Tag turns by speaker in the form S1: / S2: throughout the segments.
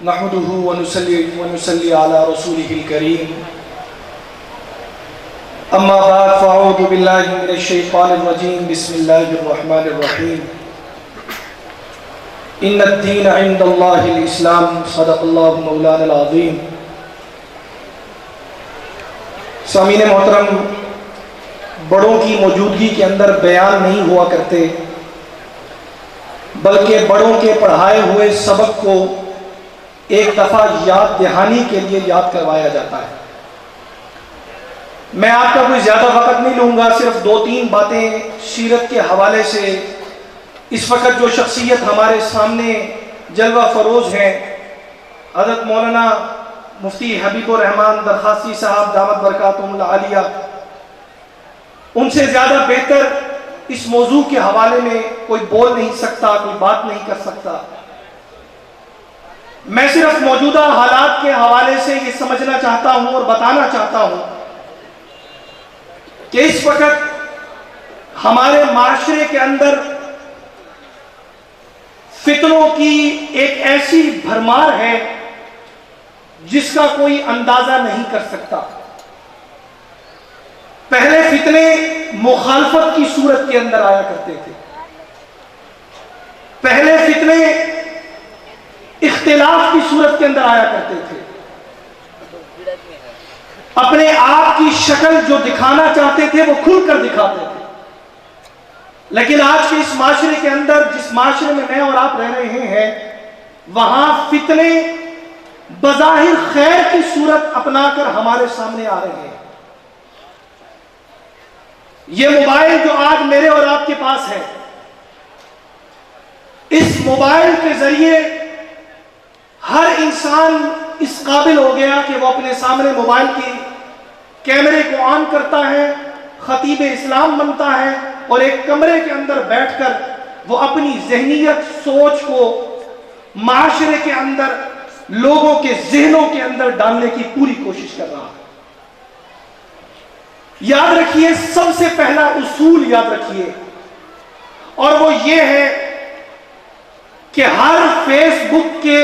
S1: نحمده ونصلي على رسوله الكريم اما بعد فاعوذ بالله من الشيطان الرجيم بسم الله الرحمن الرحيم ان الدين عند الله الاسلام صدق الله مولانا العظيم. سامعین محترم، بڑوں کی موجودگی کے اندر بیان نہیں ہوا کرتے بلکہ بڑوں کے پڑھائے ہوئے سبق کو ایک دفعہ یاد دہانی کے لیے یاد کروایا جاتا ہے. میں آپ کا کوئی زیادہ وقت نہیں لوں گا، صرف 2-3 باتیں سیرت کے حوالے سے. اس وقت جو شخصیت ہمارے سامنے جلوہ فروز ہیں، حضرت مولانا مفتی حبیب الرحمان درخاستی صاحب دامت برکاتہم العالیہ، ان سے زیادہ بہتر اس موضوع کے حوالے میں کوئی بول نہیں سکتا، کوئی بات نہیں کر سکتا. میں صرف موجودہ حالات کے حوالے سے یہ سمجھنا چاہتا ہوں اور بتانا چاہتا ہوں کہ اس وقت ہمارے معاشرے کے اندر فتنوں کی ایک ایسی بھرمار ہے جس کا کوئی اندازہ نہیں کر سکتا. پہلے فتنے مخالفت کی صورت کے اندر آیا کرتے تھے، پہلے فتنے اختلاف کی صورت کے اندر آیا کرتے تھے. اپنے آپ کی شکل جو دکھانا چاہتے تھے وہ کھل کر دکھاتے تھے. لیکن آج کے اس معاشرے کے اندر، جس معاشرے میں میں اور آپ رہ رہے ہیں، وہاں فتنے بظاہر خیر کی صورت اپنا کر ہمارے سامنے آ رہے ہیں. یہ موبائل جو آج میرے اور آپ کے پاس ہے، اس موبائل کے ذریعے ہر انسان اس قابل ہو گیا کہ وہ اپنے سامنے موبائل کی کیمرے کو آن کرتا ہے، خطیب اسلام بنتا ہے اور ایک کمرے کے اندر بیٹھ کر وہ اپنی ذہنیت، سوچ کو معاشرے کے اندر، لوگوں کے ذہنوں کے اندر ڈالنے کی پوری کوشش کر رہا ہے. یاد رکھیے، سب سے پہلا اصول یاد رکھیے، اور وہ یہ ہے کہ ہر فیس بک کے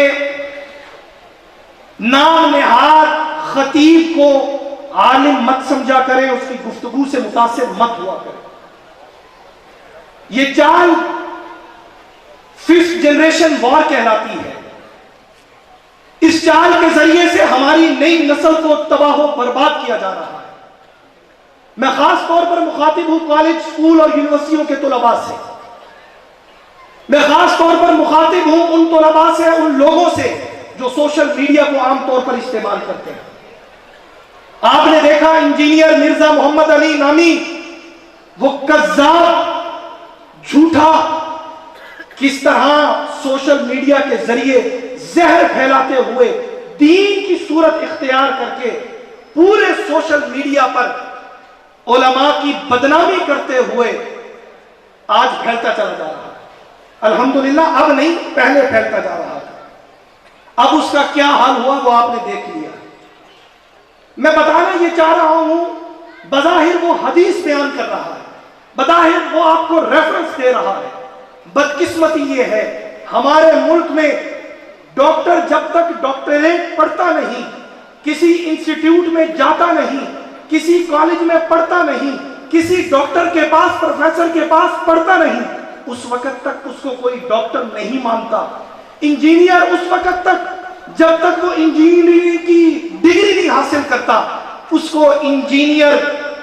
S1: نام نہاد خطیب کو عالم مت سمجھا کریں، اس کی گفتگو سے متاثر مت ہوا کریں. یہ چال 5th جنریشن وار کہلاتی ہے. اس چال کے ذریعے سے ہماری نئی نسل کو تباہ و برباد کیا جا رہا ہے. میں خاص طور پر مخاطب ہوں کالج، اسکول اور یونیورسٹیوں کے طلباء سے. میں خاص طور پر مخاطب ہوں ان طلباء سے، ان لوگوں سے جو سوشل میڈیا کو عام طور پر استعمال کرتے ہیں. آپ نے دیکھا انجینئر مرزا محمد علی نامی وہ کذاب، جھوٹا، کس طرح سوشل میڈیا کے ذریعے زہر پھیلاتے ہوئے دین کی صورت اختیار کر کے پورے سوشل میڈیا پر علماء کی بدنامی کرتے ہوئے آج پھیلتا چلا جا رہا ہے. الحمدللہ اب نہیں، پہلے پھیلتا جا رہا تھا. اب اس کا کیا حال ہوا وہ آپ نے دیکھ لیا. میں بتانا یہ چاہ رہا ہوں، بظاہر وہ حدیث بیان کر رہا ہے، بظاہر وہ آپ کو ریفرنس دے رہا ہے. بدقسمتی یہ ہے ہمارے ملک میں ڈاکٹر جب تک ڈاکٹریٹ پڑھتا نہیں، کسی انسٹیٹیوٹ میں جاتا نہیں، کسی کالج میں پڑھتا نہیں، کسی ڈاکٹر کے پاس، پروفیسر کے پاس پڑھتا نہیں، اس وقت تک اس کو کوئی ڈاکٹر نہیں مانتا. انجینئر اس وقت تک جب تک وہ انجینئرنگ کی ڈگری نہیں حاصل کرتا اس کو انجینئر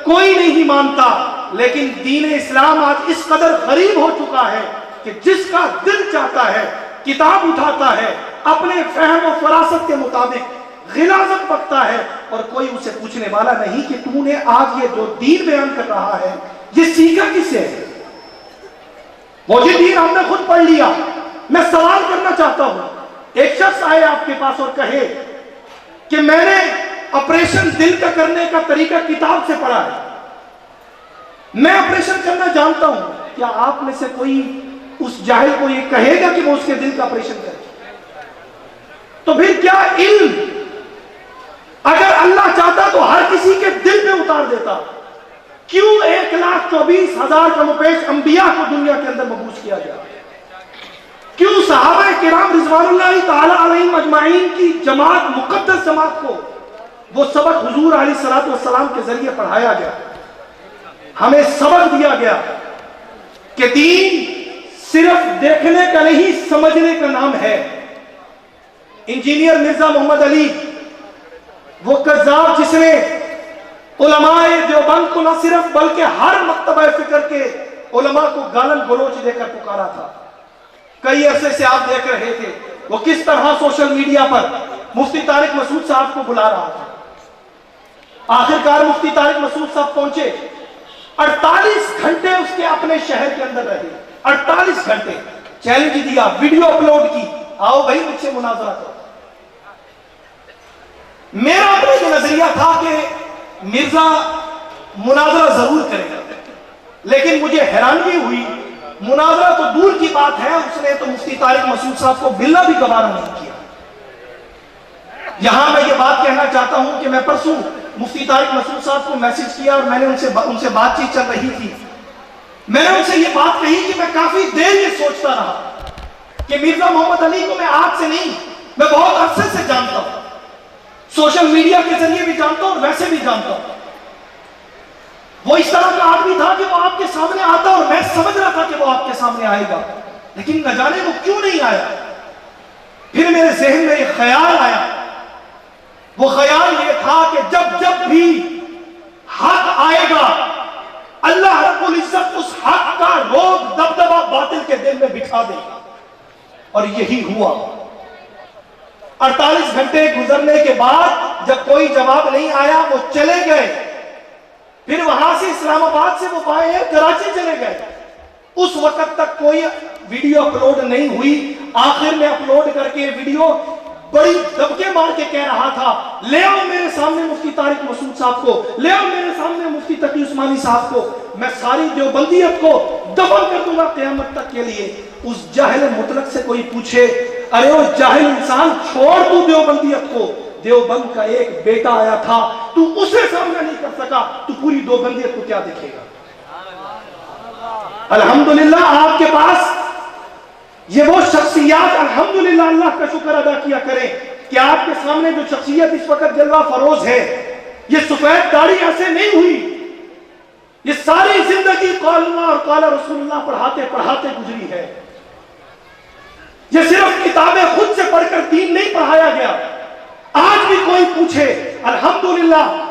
S1: کوئی نہیں مانتا. لیکن دین اسلام آج اس قدر غریب ہو چکا ہے کہ جس کا دل چاہتا ہے کتاب اٹھاتا ہے، اپنے فہم و فراست کے مطابق غلاظت بکتا ہے، اور کوئی اسے پوچھنے والا نہیں کہ تو نے آج یہ جو دین بیان کر رہا ہے یہ سیکھا کس سے ہے؟ وہ یہ دین ہم نے خود پڑھ لیا. میں سوال کرنا چاہتا ہوں، ایک شخص آئے آپ کے پاس اور کہے کہ میں نے آپریشن دل کا کرنے کا طریقہ کتاب سے پڑھا ہے، میں آپریشن کرنا جانتا ہوں، کیا آپ میں سے کوئی اس جاہل کو یہ کہے گا کہ وہ اس کے دل کا آپریشن کرے؟ تو پھر کیا علم اگر اللہ چاہتا تو ہر کسی کے دل میں اتار دیتا. کیوں 1,24,000 کم و بیش انبیاء کو دنیا کے اندر مبعوث کیا گیا؟ क्यों सहाबा किराम रिज़वानुल्लाहि ताला अलैहिम अजमाइन की जमात, मुक़द्दस जमात को वो सबक हुजूर अलैहिस्सलातु वस्सलाम के जरिए पढ़ाया गया, हमें सबक दिया गया कि दीन सिर्फ देखने का नहीं, समझने का नाम है। इंजीनियर मिर्जा मोहम्मद अली, वो कज़्ज़ाब जिसने उलमाए देवबंद को न सिर्फ बल्कि हर मक्तबा फिक्र के उलमा को गालन गलोच देकर पुकारा था। कई अरसे से आप देख रहे थे वो किस तरह सोशल मीडिया पर मुफ्ती तारिक मसूद साहब को बुला रहा था। आखिरकार मुफ्ती तारिक मसूद साहब पहुंचे, 48 घंटे उसके अपने शहर के अंदर रहे, 48 घंटे चैलेंज दिया, वीडियो अपलोड की, आओ भाई मुझसे मुनाजरा करो। मेरा अपना जो नजरिया था कि मिर्जा मुनाजरा जरूर करेगा, लेकिन मुझे हैरानगी हुई, मुनाजरा तो दूर की बात है, उसने तो मुफ्ती तारिक मसूद साहब को मिलना भी गवारा नहीं किया। यहां मैं ये बात कहना चाहता हूं कि मैं परसों मुफ्ती तारिक मसूद साहब को मैसेज किया और मैंने उनसे बातचीत चल रही थी। मैंने उनसे ये बात कही कि मैं काफी देर ये सोचता रहा कि मिर्जा मोहम्मद अली को मैं आज से नहीं, मैं बहुत अरसे से जानता हूं, सोशल मीडिया के जरिए भी जानता हूं और वैसे भी जानता हूं। वो इस तरह का आदमी था कि वो आपके सामने आता और मैं समझ रहा था कि वो आपके सामने आएगा, लेकिन न जाने वो क्यों नहीं आया। फिर मेरे जहन में एक ख्याल आया, वो ख्याल ये था कि जब जब भी हक आएगा अल्लाह रब्बुल इज्जत उस हक का रोग दबदबा बातिल के दिल में बिठा देगा, और यही हुआ। 48 घंटे गुजरने के बाद जब कोई जवाब नहीं आया, वो चले गए। फिर वहां से इस्लामाबाद से वो बाएं कराची चले गए। उस वक्त तक कोई वीडियो अपलोड नहीं हुई। आखिर में अपलोड करके वीडियो बड़ी दबके मार के कह रहा था, ले आओ मेरे सामने मुफ्ती तारिक मसूद साहब को, ले आओ मेरे सामने मुफ्ती तकी उस्मानी साहब को, मैं सारी देवबंदियत को दफन कर दूंगा क़यामत तक के लिए। उस जाहिल मुतलक से कोई पूछे, अरे वो जाहिल इंसान, छोड़ तू देवबंदियत को, देवबंद का एक बेटा आया था, तू उसे सामना नहीं कर सका, तू पूरी देवबंदियत को क्या देखेगा। अल्हम्दुलिल्लाह आपके पास ये वो शख्सियत, अल्हम्दुलिल्लाह, अल्लाह का शुक्र अदा किया करें कि आपके सामने जो शख्सियत इस वक्त जलवा फरोज है, ये सफेद दाढ़ी ऐसे नहीं हुई, ये सारी जिंदगी कौला और कौला रसूलुल्लाह पढ़ाते पढ़ाते गुजरी है। ये सिर्फ किताबें खुद से पढ़कर दीन नहीं पढ़ाया गया। आज भी कोई पूछे, अल्हम्दुलिल्लाह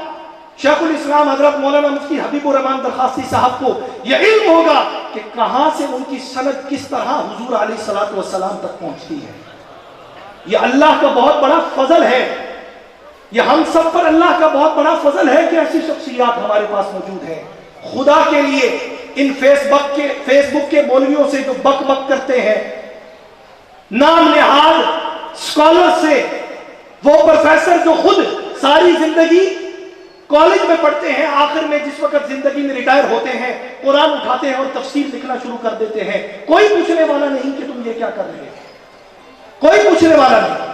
S1: शेखुल इस्लाम हजरत मौलाना मुफ्ती हबीबुर रहमान दरखास्ती साहब को यह इल्म होगा कि कहां से उनकी सनद किस तरह हुजूर अलैहिस्सलातु वस्सलाम तक पहुंचती है। यह अल्लाह का बहुत बड़ा फजल है, यह हम सब पर अल्लाह का बहुत बड़ा फजल है कि ऐसी शख्सियत हमारे पास मौजूद है। खुदा के लिए इन फेसबुक के मौलवियों से जो बक बक करते हैं, नाम नेहाल स्कॉलर से, वो प्रोफेसर जो खुद सारी जिंदगी कॉलेज में पढ़ते हैं, आखिर में जिस वक्त जिंदगी में रिटायर होते हैं, कुरान उठाते हैं और तफसीर लिखना शुरू कर देते हैं, कोई पूछने वाला नहीं कि तुम ये क्या कर रहे हो, कोई पूछने वाला नहीं।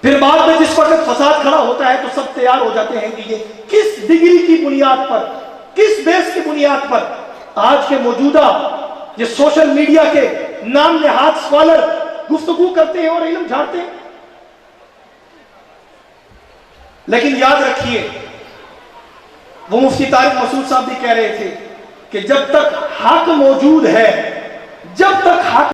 S1: फिर बाद में जिस वक्त फसाद खड़ा होता है तो सब तैयार हो जाते हैं कि ये किस डिग्री की बुनियाद पर, किस बेस की बुनियाद पर आज के मौजूदा ये सोशल मीडिया के नाम नेहाद स्कॉलर गुफ्तगू करते हैं और इल्म झाड़ते हैं। लेकिन याद रखिए, वो मुफ्ती तारिक मसूद साहब भी कह रहे थे कि जब तक हक मौजूद है, जब तक हक